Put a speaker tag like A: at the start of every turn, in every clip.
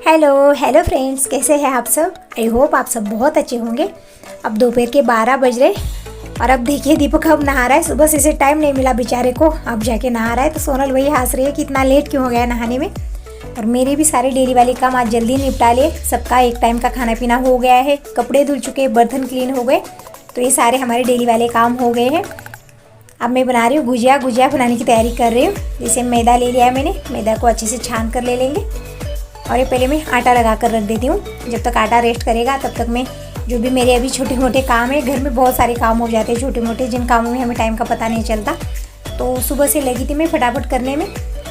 A: Hello hello friends, कैसे हैं आप सब। आई होप आप सब बहुत अच्छे होंगे। अब दोपहर के 12 बज रहे और अब देखिए दीपक अब नहा रहा है। सुबह से इसे टाइम नहीं मिला बेचारे को, अब जाके नहा रहा है। तो सोनल वही हंस रही है कि इतना लेट क्यों हो गया नहाने में। और मेरे भी सारे डेली वाले काम आज जल्दी निपटा लिए। सबका एक टाइम का खाना पीना हो गया है, कपड़े धुल चुके, बर्तन क्लीन हो गए। तो ये सारे हमारे डेली वाले काम हो गए हैं। अब मैं बना रही हूँ गुजिया बनाने की तैयारी कर रही हूँ। जैसे मैदा ले लिया है मैंने, मैदा को अच्छे से छान कर ले लेंगे। और ये पहले मैं आटा लगा कर रख देती हूँ। जब तक आटा रेस्ट करेगा तब तक मैं जो भी मेरे अभी छोटे मोटे काम है, घर में बहुत सारे काम हो जाते हैं छोटे मोटे, जिन कामों में हमें टाइम का पता नहीं चलता। तो सुबह से लगी थी मैं फटाफट करने में।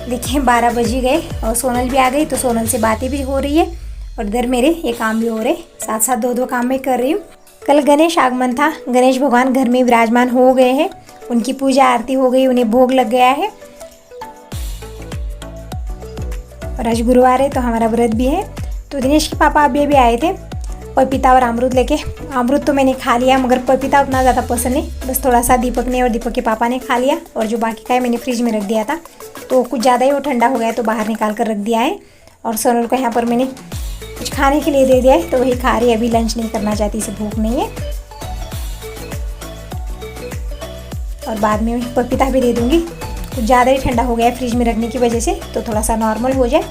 A: देखिए 12 बज ही गए और सोनल भी आ गई। तो सोनल से बातें भी हो रही है और इधर मेरे ये काम भी हो रहे, साथ साथ दो काम मैं कर रही हूँ। कल गणेश आगमन था, गणेश भगवान घर में विराजमान हो गए हैं। उनकी पूजा आरती हो गई, उन्हें भोग लग गया है। और आज गुरुवार है तो हमारा व्रत भी है। तो दिनेश के पापा अभी आए थे पपीता और अमरूद लेके। अमरूद तो मैंने खा लिया, मगर पपीता उतना ज़्यादा पसंद नहीं, बस थोड़ा सा दीपक ने और दीपक के पापा ने खा लिया। और जो बाकी का है मैंने फ्रिज में रख दिया था, तो कुछ ज़्यादा ही वो ठंडा हो गया तो बाहर निकाल कर रख दिया है। और सोनल को यहाँ पर मैंने कुछ खाने के लिए दे दिया है, तो वही खा रही है। अभी लंच नहीं करना चाहती, इसे भूख नहीं है। और बाद में पपीता भी दे दूँगी। कुछ ज़्यादा ही ठंडा हो गया है फ्रिज में रखने की वजह से, तो थोड़ा सा नॉर्मल हो जाए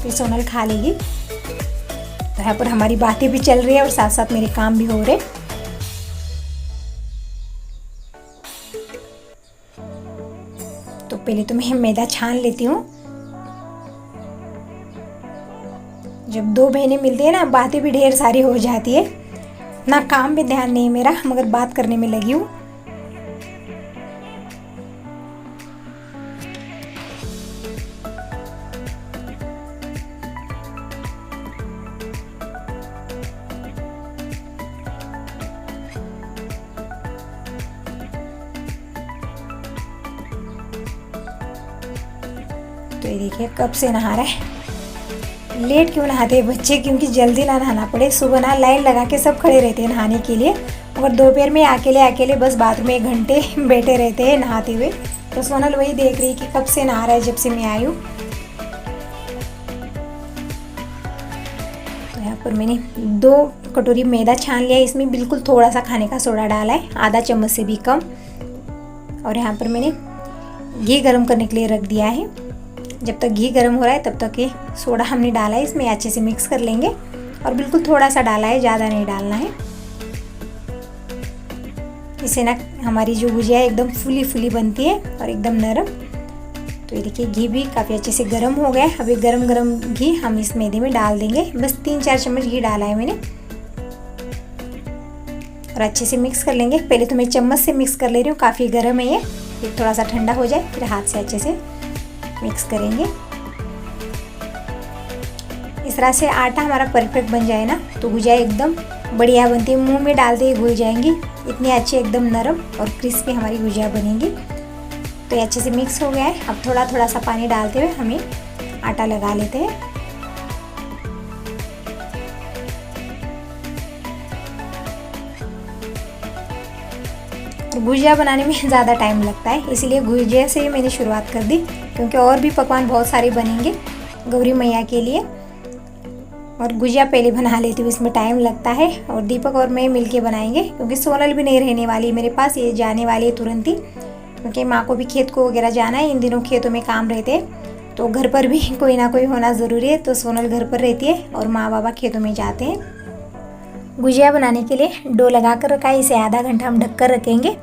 A: फिर सोनल खा लेगी। तो यहाँ पर हमारी बातें भी चल रही है और साथ साथ मेरे काम भी हो रहे। तो पहले तो मैं मैदा छान लेती हूँ। जब दो बहनें मिलती है ना, बातें भी ढेर सारी हो जाती है ना। काम में ध्यान नहीं मेरा, मगर बात करने में लगी हूँ। तो ये देखिए कब से नहा रहा है। लेट क्यों नहाते हैं बच्चे, क्योंकि जल्दी ना नहाना पड़े। सुबह ना लाइन लगा के सब खड़े रहते हैं नहाने के लिए, और दोपहर में अकेले बस बाथरूम में 1 घंटे बैठे रहते हैं नहाते हुए। तो सोनल वही देख रही है कि कब से नहा रहा है, जब से मैं आई हूँ। तो यहाँ पर मैंने 2 कटोरी मैदा छान लिया है। इसमें बिल्कुल थोड़ा सा खाने का सोडा डाला है, आधा चम्मच से भी कम। और यहाँ पर मैंने घी गर्म करने के लिए रख दिया है। जब तक घी गर्म हो रहा है तब तक ये सोडा हमने डाला है, इसमें अच्छे से मिक्स कर लेंगे। और बिल्कुल थोड़ा सा डाला है, ज़्यादा नहीं डालना है। इससे ना हमारी जो गुजिया है एकदम फुली बनती है और एकदम नरम। तो ये देखिए घी भी काफ़ी अच्छे से गर्म हो गया है। अभी गरम घी हम इस मैदे में डाल देंगे। बस 3-4 चम्मच घी डाला है मैंने, और अच्छे से मिक्स कर लेंगे। पहले तो मैं चम्मच से मिक्स कर ले रही हूँ, काफ़ी गर्म है ये। फिर थोड़ा सा ठंडा हो जाए फिर हाथ से अच्छे से मिक्स करेंगे। इस तरह से आटा हमारा परफेक्ट बन जाए ना, तो गुजिया एकदम बढ़िया बनती है। मुंह में डालते ही घुल जाएंगी, इतनी अच्छी एकदम नरम और क्रिस्पी हमारी गुजिया बनेगी। तो ये अच्छे से मिक्स हो गया है। अब थोड़ा सा पानी डालते हुए हमें आटा लगा लेते हैं। गुजिया बनाने में ज़्यादा टाइम लगता है, इसीलिए गुजिया से ही मैंने शुरुआत कर दी, क्योंकि और भी पकवान बहुत सारे बनेंगे गौरी मैया के लिए। और गुजिया पहले बना लेती हूँ, इसमें टाइम लगता है। और दीपक और मैं मिलके बनाएंगे, क्योंकि सोनल भी नहीं रहने वाली मेरे पास, ये जाने वाली है तुरंत ही, क्योंकि माँ को भी खेत को वगैरह जाना है। इन दिनों खेतों में काम रहते हैं, तो घर पर भी कोई ना कोई होना ज़रूरी है। तो सोनल घर पर रहती है और माँ बाबा खेतों में जाते हैं। गुजिया बनाने के लिए डो लगा कर रखा है, इसे आधा घंटा हम ढक कर रखेंगे।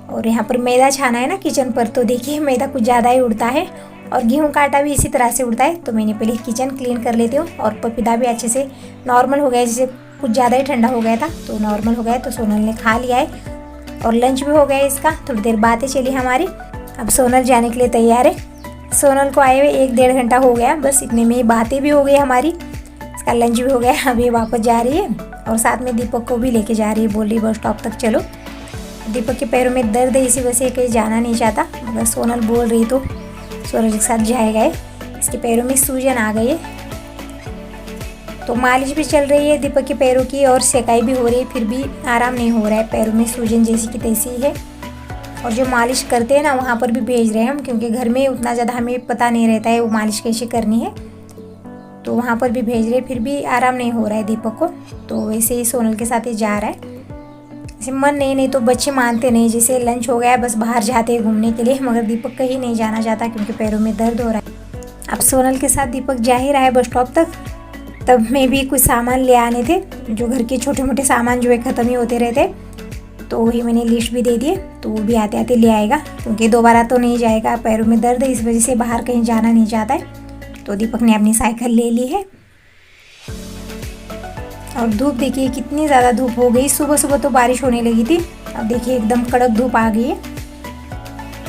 A: और यहाँ पर मैदा छाना है ना किचन पर, तो देखिए मैदा कुछ ज़्यादा ही उड़ता है और गेहूं का आटा भी इसी तरह से उड़ता है। तो मैंने पहले किचन क्लीन कर लेती हूँ और पपीता भी अच्छे से नॉर्मल हो गया, जैसे कुछ ज़्यादा ही ठंडा हो गया था तो नॉर्मल हो गया। तो सोनल ने खा लिया है और लंच भी हो गया इसका। थोड़ी देर बातें चली हमारी। अब सोनल जाने के लिए तैयार है। सोनल को आए हुए 1-1.5 घंटा हो गया, बस इतने में ही बातें भी हो गई हमारी, इसका लंच भी हो गया। अभी वापस जा रही है और साथ में दीपक को भी लेके जा रही है, बोल रही बस स्टॉप तक चलो। दीपक के पैरों में दर्द है, इसी वजह से कहीं जाना नहीं चाहता, मगर सोनल बोल रही तो सोनल के साथ जाएगा। इसके पैरों में सूजन आ गई है, तो मालिश भी चल रही है दीपक के पैरों की और सेकाई भी हो रही है, फिर भी आराम नहीं हो रहा है, पैरों में सूजन जैसी की तैसी है। और जो मालिश करते हैं ना वहाँ पर भी भेज रहे हैं हम, क्योंकि घर में उतना ज़्यादा हमें पता नहीं रहता है वो मालिश कैसे करनी है, तो वहाँ पर भी भेज रहे हैं, फिर भी आराम नहीं हो रहा है दीपक को। तो वैसे ही सोनल के साथ ही जा रहा है। ऐसे मन नहीं तो बच्चे मानते नहीं, जैसे लंच हो गया बस बाहर जाते हैं घूमने के लिए, मगर दीपक कहीं नहीं जाना चाहता क्योंकि पैरों में दर्द हो रहा है। अब सोनल के साथ दीपक जा ही रहा है बस स्टॉप तक, तब में भी कुछ सामान ले आने थे, जो घर के छोटे मोटे सामान जो है ख़त्म ही होते रहते, तो वही मैंने लिस्ट भी दे दिए, तो वो भी आते आते ले आएगा, क्योंकि दोबारा तो नहीं जाएगा, पैरों में दर्द है इस वजह से बाहर कहीं जाना नहीं चाहता है। तो दीपक ने अपनी साइकिल ले ली है। और धूप देखिए कितनी ज़्यादा धूप हो गई, सुबह सुबह तो बारिश होने लगी थी, अब देखिए एकदम कड़क धूप आ गई है।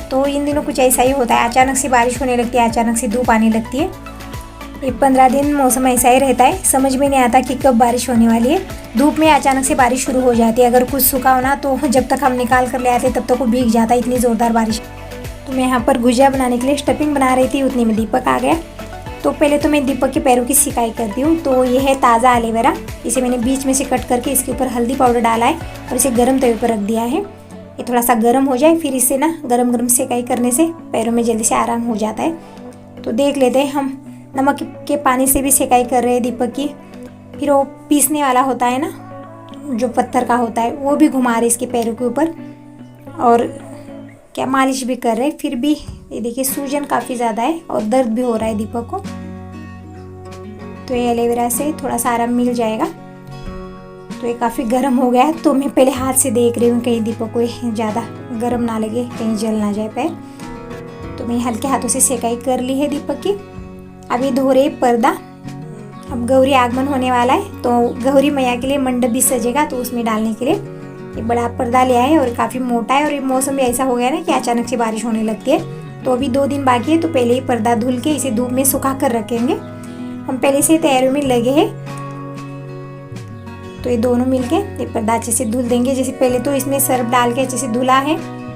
A: तो इन दिनों कुछ ऐसा ही होता है, अचानक से बारिश होने लगती है, अचानक से धूप आने लगती है। ये 15 दिन मौसम ऐसा ही रहता है, समझ में नहीं आता कि कब बारिश होने वाली है। धूप में अचानक से बारिश शुरू हो जाती है, अगर कुछ सूखा होना तो जब तक हम निकाल कर ले आते तब तक वो भीग जाता है, इतनी ज़ोरदार बारिश। तो मैं यहाँ पर गुजिया बनाने के लिए स्टफिंग बना रही थी, उतने में दीपक आ गया। तो पहले तो मैं दीपक के पैरों की सिकाई करती हूँ। तो ये है ताज़ा एलोवेरा, इसे मैंने बीच में से कट करके इसके ऊपर हल्दी पाउडर डाला है और इसे गर्म तवे पर रख दिया है। ये थोड़ा सा गर्म हो जाए, फिर इससे ना गरम गरम सिकाई करने से पैरों में जल्दी से आराम हो जाता है। तो देख लेते हैं, हम नमक के पानी से भी सिकाई कर रहे हैं दीपक की। फिर वो पीसने वाला होता है ना, जो पत्थर का होता है, वो भी घुमा रहे इसके पैरों के ऊपर और क्या मालिश भी कर रहे हैं। फिर भी ये देखिए सूजन काफ़ी ज़्यादा है और दर्द भी हो रहा है दीपक को। तो ये एलोवेरा से थोड़ा सा आराम मिल जाएगा। तो ये काफ़ी गर्म हो गया है, तो मैं पहले हाथ से देख रही हूँ कहीं दीपक को ज़्यादा गर्म ना लगे, कहीं जल ना जाए पैर। तो मैं हल्के हाथों से सेकाई कर ली है दीपक की। अब ये धो रहे पर्दा। अब गौरी आगमन होने वाला है, तो गौरी मैया के लिए मंडप भी सजेगा, तो उसमें डालने के लिए ये बड़ा पर्दा लिया है और काफ़ी मोटा है। और ये मौसम भी ऐसा हो गया ना कि अचानक से बारिश होने लगती है। तो अभी 2 दिन बाकी है, तो पहले ही पर्दा धुल के इसे धूप में सुखा कर रखेंगे। हम पहले से तैयारियों में लगे हैं। तो ये दोनों मिलके ये पर्दा अच्छे से धुल देंगे। जैसे पहले तो इसमें सर्फ डाल के अच्छे से धुला है,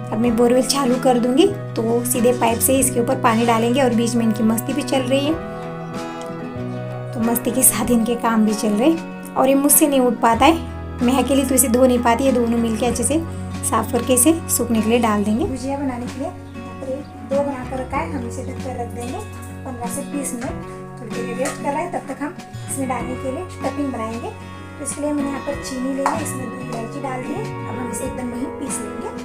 A: अब मैं बोरवेल चालू कर दूंगी, तो वो सीधे पाइप से इसके ऊपर पानी डालेंगे। और बीच में इनकी मस्ती भी चल रही है, तो मस्ती के साथ इनके काम भी चल रहे। और ये मुझसे नहीं उठ पाता है, मैं अकेली तो इसे धो नहीं पाती, ये दोनों मिलके अच्छे से साफ करके इसे सूखने के लिए डाल देंगे। गुजिया बनाने के लिए डो बना कर रखा है, हम इसे ढक कर रख देंगे 15 से 20 मिनट। थोड़ी देर रेस्ट कर रहा है, तब तक हम इसमें डालने के लिए स्टफिंग बनाएंगे। तो इसके लिए मैंने यहाँ पर चीनी ले ली, इसमें 2 इलायची डाल दी है। अब हम इसे एकदम महीन पीस लेंगे।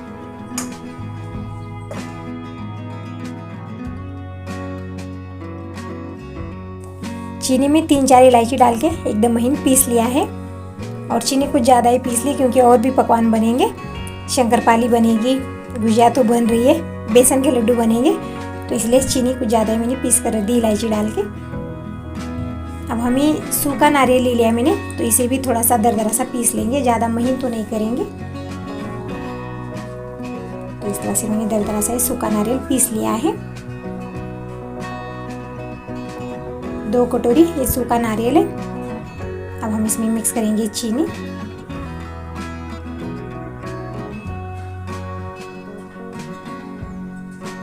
A: चीनी में 3-4 इलायची डाल के एकदम महीन पीस लिया है। और चीनी कुछ ज़्यादा ही पीस ली, क्योंकि और भी पकवान बनेंगे, शंकरपाली बनेगी, गुजिया तो बन रही है, बेसन के लड्डू बनेंगे, तो इसलिए चीनी कुछ ज़्यादा ही मैंने पीस कर रख दी इलायची डाल के। अब हमें सूखा नारियल ले लिया मैंने, तो इसे भी थोड़ा सा दरदरा सा पीस लेंगे, ज़्यादा महीन तो नहीं करेंगे। तो इस तरह से मैंने दरदरा सा सूखा नारियल पीस लिया है। 2 कटोरी ये सूखा नारियल है। अब हम इसमें मिक्स करेंगे चीनी।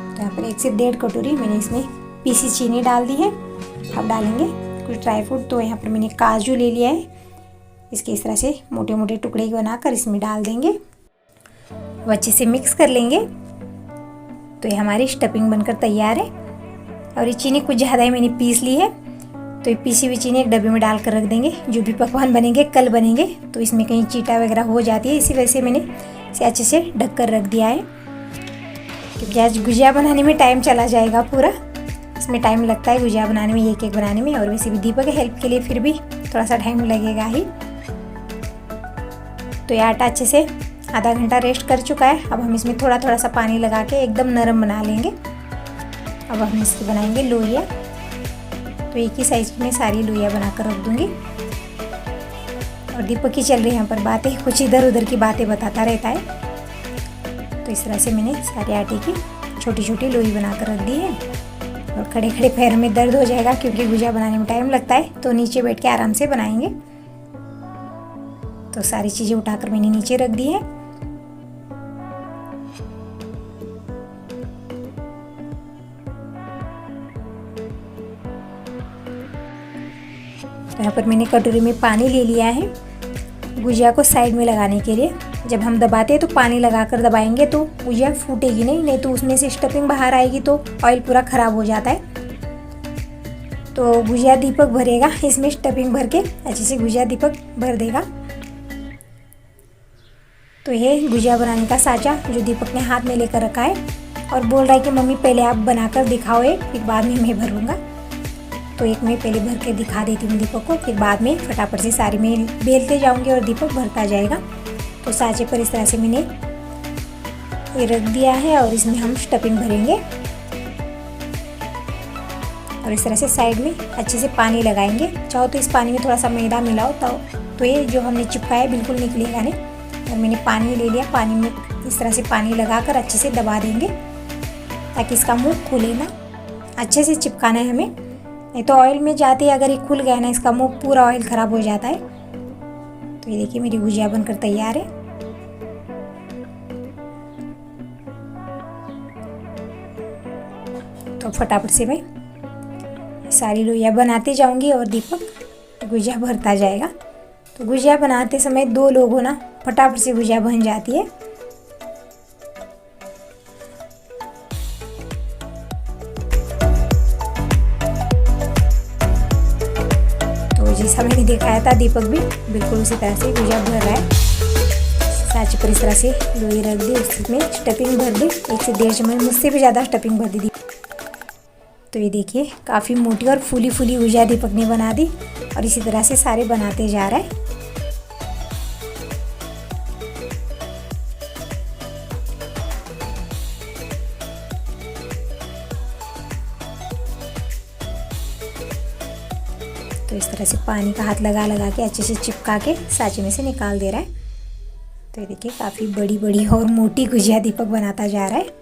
A: तो यहाँ पर 1 से 1.5 कटोरी मैंने इसमें पीसी चीनी डाल दी है। अब डालेंगे कुछ ड्राई फ्रूट। तो यहाँ पर मैंने काजू ले लिया है, इसके इस तरह से मोटे मोटे टुकड़े बनाकर इसमें डाल देंगे, वो अच्छे से मिक्स कर लेंगे। तो ये हमारी स्टफिंग बनकर तैयार है। और ये चीनी कुछ ज़्यादा ही मैंने पीस ली है, तो ये पीसी हुई चीनी एक डब्बे में डाल कर रख देंगे। जो भी पकवान बनेंगे कल बनेंगे, तो इसमें कहीं चीटा वगैरह हो जाती है, इसी वजह से मैंने इसे अच्छे से ढक कर रख दिया है, क्योंकि आज गुजिया बनाने में टाइम चला जाएगा पूरा। इसमें टाइम लगता है गुजिया बनाने में, एक एक बनाने में। और वैसे भी दीपक के हेल्प के लिए फिर भी थोड़ा सा टाइम लगेगा ही। तो ये आटा अच्छे से आधा घंटा रेस्ट कर चुका है। अब हम इसमें थोड़ा थोड़ा सा पानी लगा के एकदम नरम बना लेंगे। अब हम इसकी बनाएंगे लोइयाँ। तो एक ही साइज़ की मैं सारी लोइयाँ बनाकर रख दूँगी। और दीपक की चल रही है यहाँ पर बातें, कुछ इधर उधर की बातें बताता रहता है। तो इस तरह से मैंने सारे आटे की छोटी छोटी लोई बनाकर रख दी है। और खड़े खड़े पैर में दर्द हो जाएगा क्योंकि गुजिया बनाने में टाइम लगता है, तो नीचे बैठ के आराम से बनाएंगे। तो सारी चीज़ें उठाकर मैंने नीचे रख दी है। तो यहाँ पर मैंने कटोरी में पानी ले लिया है गुजिया को साइड में लगाने के लिए। जब हम दबाते हैं तो पानी लगाकर दबाएंगे तो गुजिया फूटेगी नहीं तो उसमें से स्टफिंग बाहर आएगी तो ऑयल पूरा ख़राब हो जाता है। तो गुजिया दीपक भरेगा, इसमें स्टफिंग भर के अच्छे से गुजिया दीपक भर देगा। तो ये गुजिया बनाने का साँचा जो दीपक ने हाथ में लेकर रखा है और बोल रहा है कि मम्मी पहले आप बनाकर दिखाओ एक, फिर बाद में मैं भरूँगा। तो एक मैं पहले भर के दिखा देती हूँ दीपक को, फिर बाद में फटाफट से सारी में बेलते जाऊँगी और दीपक भरता जाएगा। तो साँचे पर इस तरह से मैंने ये रख दिया है और इसमें हम स्टफिंग भरेंगे। और इस तरह से साइड में अच्छे से पानी लगाएंगे। चाहो तो इस पानी में थोड़ा सा मैदा मिलाओ तो ये जो हमने चिपकाया बिल्कुल निकलेगा नहीं। और मैंने पानी ले लिया, पानी में इस तरह से पानी लगाकर अच्छे से दबा देंगे ताकि इसका मुंह खुले ना। अच्छे से चिपकाना है हमें, नहीं तो ऑयल में जाते ही अगर ये खुल गया ना इसका मुंह पूरा ऑयल ख़राब हो जाता है। तो ये देखिए मेरी गुजिया बनकर तैयार है। तो फटाफट से मैं सारी लोइयाँ बनाते जाऊंगी और दीपक गुजिया भरता जाएगा। तो गुजिया बनाते समय 2 लोग हो ना, फटाफट से गुजिया बन जाती है। तो जैसा मैंने दिखाया था दीपक भी बिल्कुल उसी तरह से गुजिया भर रहा है। साँचे पर इस तरह से लोई रख दी, उसमें स्टफिंग भर दी, 1 से 1.5 चम्मच, मुझसे भी ज़्यादा स्टफिंग भर दी। तो ये देखिए काफ़ी मोटी और फूली फूली गुजिया दीपक ने बना दी और इसी तरह से सारे बनाते जा रहा है। तो इस तरह से पानी का हाथ लगा लगा के अच्छे से चिपका के साँचे में से निकाल दे रहा है। तो ये देखिए काफ़ी बड़ी बड़ी और मोटी गुजिया दीपक बनाता जा रहा है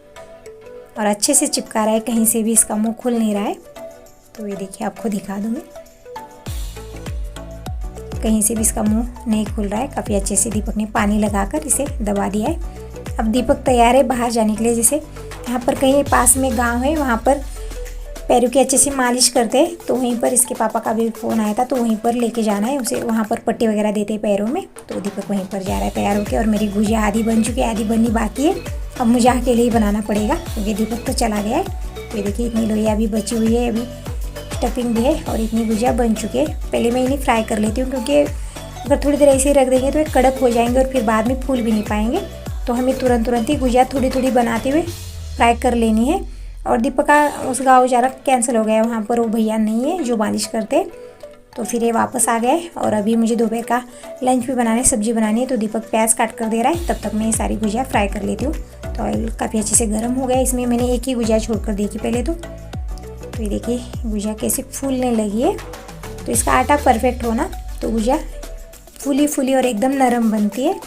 A: और अच्छे से चिपका रहा है, कहीं से भी इसका मुंह खुल नहीं रहा है। तो ये देखिए आपको दिखा दूँ मैं, कहीं से भी इसका मुंह नहीं खुल रहा है। काफ़ी अच्छे से दीपक ने पानी लगाकर इसे दबा दिया है। अब दीपक तैयार है बाहर जाने के लिए। जैसे यहाँ पर कहीं पास में गांव है, वहाँ पर पैरों की अच्छे से मालिश करते हैं, तो वहीं पर इसके पापा का भी फ़ोन आया था, तो वहीं पर लेके जाना है उसे। वहाँ पर पट्टी वगैरह देते हैं पैरों में। तो दीपक वहीं पर जा रहा है तैयार होकर। और मेरी गुजिया आधी बन चुकी है, आधी बननी बाकी है। अब मुझे अकेले ही बनाना पड़ेगा क्योंकि दीपक तो चला गया है। तो ये देखिए इतनी लोइयाँ अभी बची हुई है, अभी स्टफिंग भी है और इतनी गुजिया बन चुकी है। पहले मैं इन्हें फ्राई कर लेती हूँ क्योंकि अगर थोड़ी देर ऐसे ही रख देंगे तो ये कड़क हो जाएंगे और फिर बाद में फूल भी नहीं पाएंगे। तो हमें तुरंत ही गुजिया थोड़ी थोड़ी बनाते हुए फ्राई कर लेनी है। और दीपक का उस गाँव जाना कैंसिल हो गया, वहाँ पर वो भैया नहीं है जो मालिश करते, तो फिर ये वापस आ गए। और अभी मुझे दोपहर का लंच भी बनाना है, सब्जी बनानी है। तो दीपक प्याज काट कर दे रहा है, तब तक मैं ये सारी गुजिया फ्राई कर लेती हूँ। तो ऑयल काफ़ी अच्छे से गर्म हो गया, इसमें मैंने एक ही गुजिया छोड़ कर दी थी पहले। तो ये देखिए गुजिया कैसे फूलने लगी है। तो इसका आटा परफेक्ट होना तो गुजिया फूली फूली और एकदम नरम बनती है।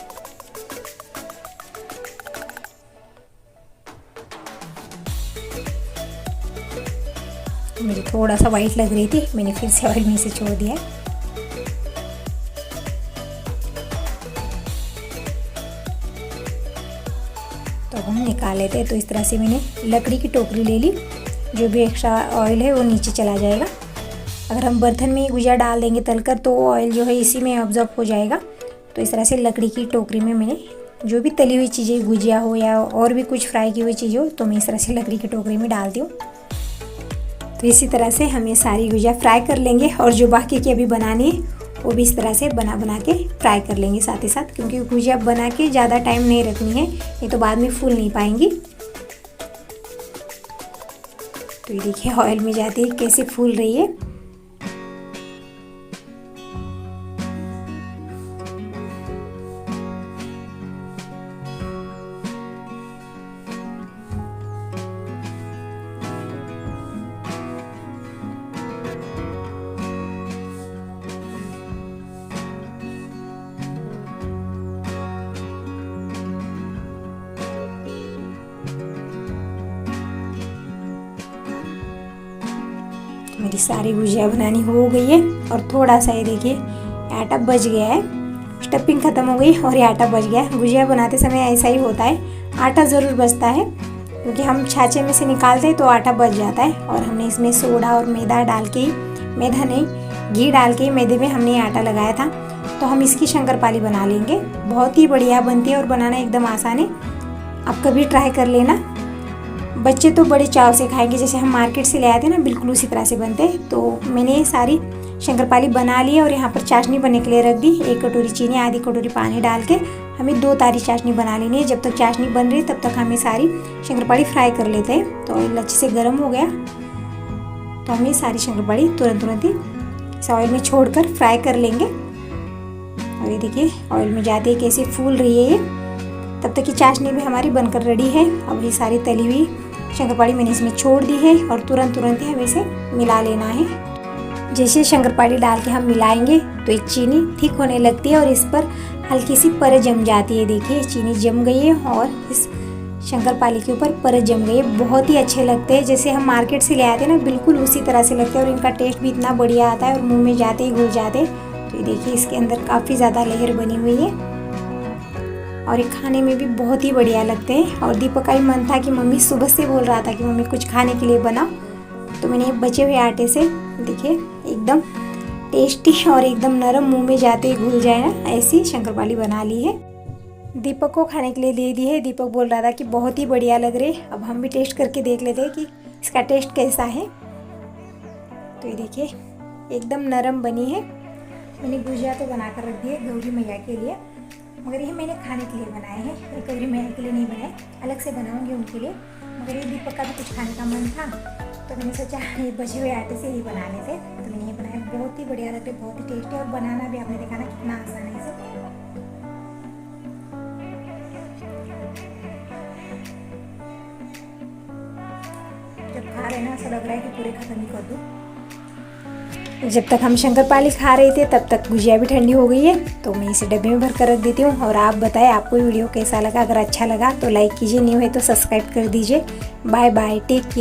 A: मुझे थोड़ा सा वाइट लग रही थी, मैंने फिर से ऑयल में से छोड़ दिया। तो हम निकाल लेते हैं। तो इस तरह से मैंने लकड़ी की टोकरी ले ली, जो भी एक्स्ट्रा ऑयल है वो नीचे चला जाएगा। अगर हम बर्तन में गुजिया डाल देंगे तलकर तो ऑयल जो है इसी में ऑब्जॉर्ब हो जाएगा। तो इस तरह से लकड़ी की टोकरी में मैंने जो भी तली हुई चीज़ें, गुजिया हो या और भी कुछ फ्राई की हुई चीज़ हो, तो मैं इस तरह से लकड़ी की टोकरी में डालती हूँ। तो इसी तरह से हम ये सारी गुजिया फ्राई कर लेंगे और जो बाकी की अभी बनानी है वो भी इस तरह से बना के फ्राई कर लेंगे साथ ही साथ, क्योंकि गुजिया बना के ज़्यादा टाइम नहीं रखनी है, नहीं तो बाद में फूल नहीं पाएंगी। तो ये देखिए ऑयल में जाते ही कैसे फूल रही है। मेरी सारी गुजिया बनानी हो गई है और थोड़ा सा ये देखिए आटा बच गया है, स्टफिंग ख़त्म हो गई और ये आटा बच गया है। गुजिया बनाते समय ऐसा ही होता है, आटा ज़रूर बचता है क्योंकि हम छाछे में से निकालते हैं तो आटा बच जाता है। और हमने इसमें सोडा और मैदा डाल के ही, मैदा नहीं घी डाल के मैदे में हमने आटा लगाया था। तो हम इसकी शंकरपाली बना लेंगे, बहुत ही बढ़िया बनती है और बनाना एकदम आसान है। आप कभी ट्राई कर लेना, बच्चे तो बड़े चाव से खाएंगे, जैसे हम मार्केट से ले आते हैं ना बिल्कुल उसी तरह से बनते हैं। तो मैंने ये सारी शंकरपाली बना ली है और यहाँ पर चाशनी बनने के लिए रख दी। 1 कटोरी चीनी, आधी कटोरी पानी डाल के हमें 2 तारी चाशनी बना लेनी है। जब तक चाशनी बन रही है तब तक हमें सारी शंकरपाली फ्राई कर लेते हैं। तो ऑयल अच्छे से गर्म हो गया तो हमें सारी शंकरपाली तुरंत ही इस ऑयल में छोड़कर फ्राई कर लेंगे। और ये देखिए ऑयल में जाते ही कैसे फूल रही है ये, तब तक की चाशनी भी हमारी बनकर रेडी है। अब ये सारी तली हुई शंकरपाली मैंने इसमें छोड़ दी है और तुरंत ही हमें इसे मिला लेना है। जैसे शंकरपाली डाल के हम मिलाएंगे तो ये चीनी ठीक होने लगती है और इस पर हल्की सी परत जम जाती है। देखिए चीनी जम गई है और इस शंकरपाली के ऊपर परत जम गई है। बहुत ही अच्छे लगते हैं, जैसे हम मार्केट से ले आते हैं ना बिल्कुल उसी तरह से लगते हैं। और इनका टेस्ट भी इतना बढ़िया आता है और मुंह में जाते ही घुल जाते हैं। तो ये देखिए इसके अंदर काफ़ी ज़्यादा लेयर बनी हुई है और ये खाने में भी बहुत ही बढ़िया लगते हैं। और दीपक का भी मन था कि मम्मी, सुबह से बोल रहा था कि मम्मी कुछ खाने के लिए बनाओ, तो मैंने बचे हुए आटे से देखिए एकदम टेस्टी और एकदम नरम, मुंह में जाते ही घुल जाए ना, ऐसी शंकरपाली बना ली है। दीपक को खाने के लिए दे दी है। दीपक बोल रहा था कि बहुत ही बढ़िया लग रहे। अब हम भी टेस्ट करके देख लेते हैं कि इसका टेस्ट कैसा है। तो ये देखिए एकदम नरम बनी है। मैंने गुजिया तो बना कर रख दी है गौरी मैया के लिए, मगर ये मैंने खाने के लिए बनाए हैं, ये गौरी मैया के लिए नहीं बनाए, अलग से बनाऊंगी उनके लिए। मगर ये दीपक का भी कुछ खाने का मन था तो मैंने सोचा ये बचे हुए आटे से ही बना लेते। तो मैंने ये बनाया, बहुत ही बढ़िया लगते, बहुत ही टेस्टी और बनाना भी आपने देखा ना कितना आसान है इसे। जब खा रहे ना ऐसा लग रहा है कि पूरे खत्म ही कर दूँ। जब तक हम शंकरपाली खा रहे थे तब तक गुजिया भी ठंडी हो गई है, तो मैं इसे डब्बे में भर कर रख देती हूँ। और आप बताएं आपको वीडियो कैसा लगा, अगर अच्छा लगा तो लाइक कीजिए, न्यू है तो सब्सक्राइब कर दीजिए। Bye bye, take care.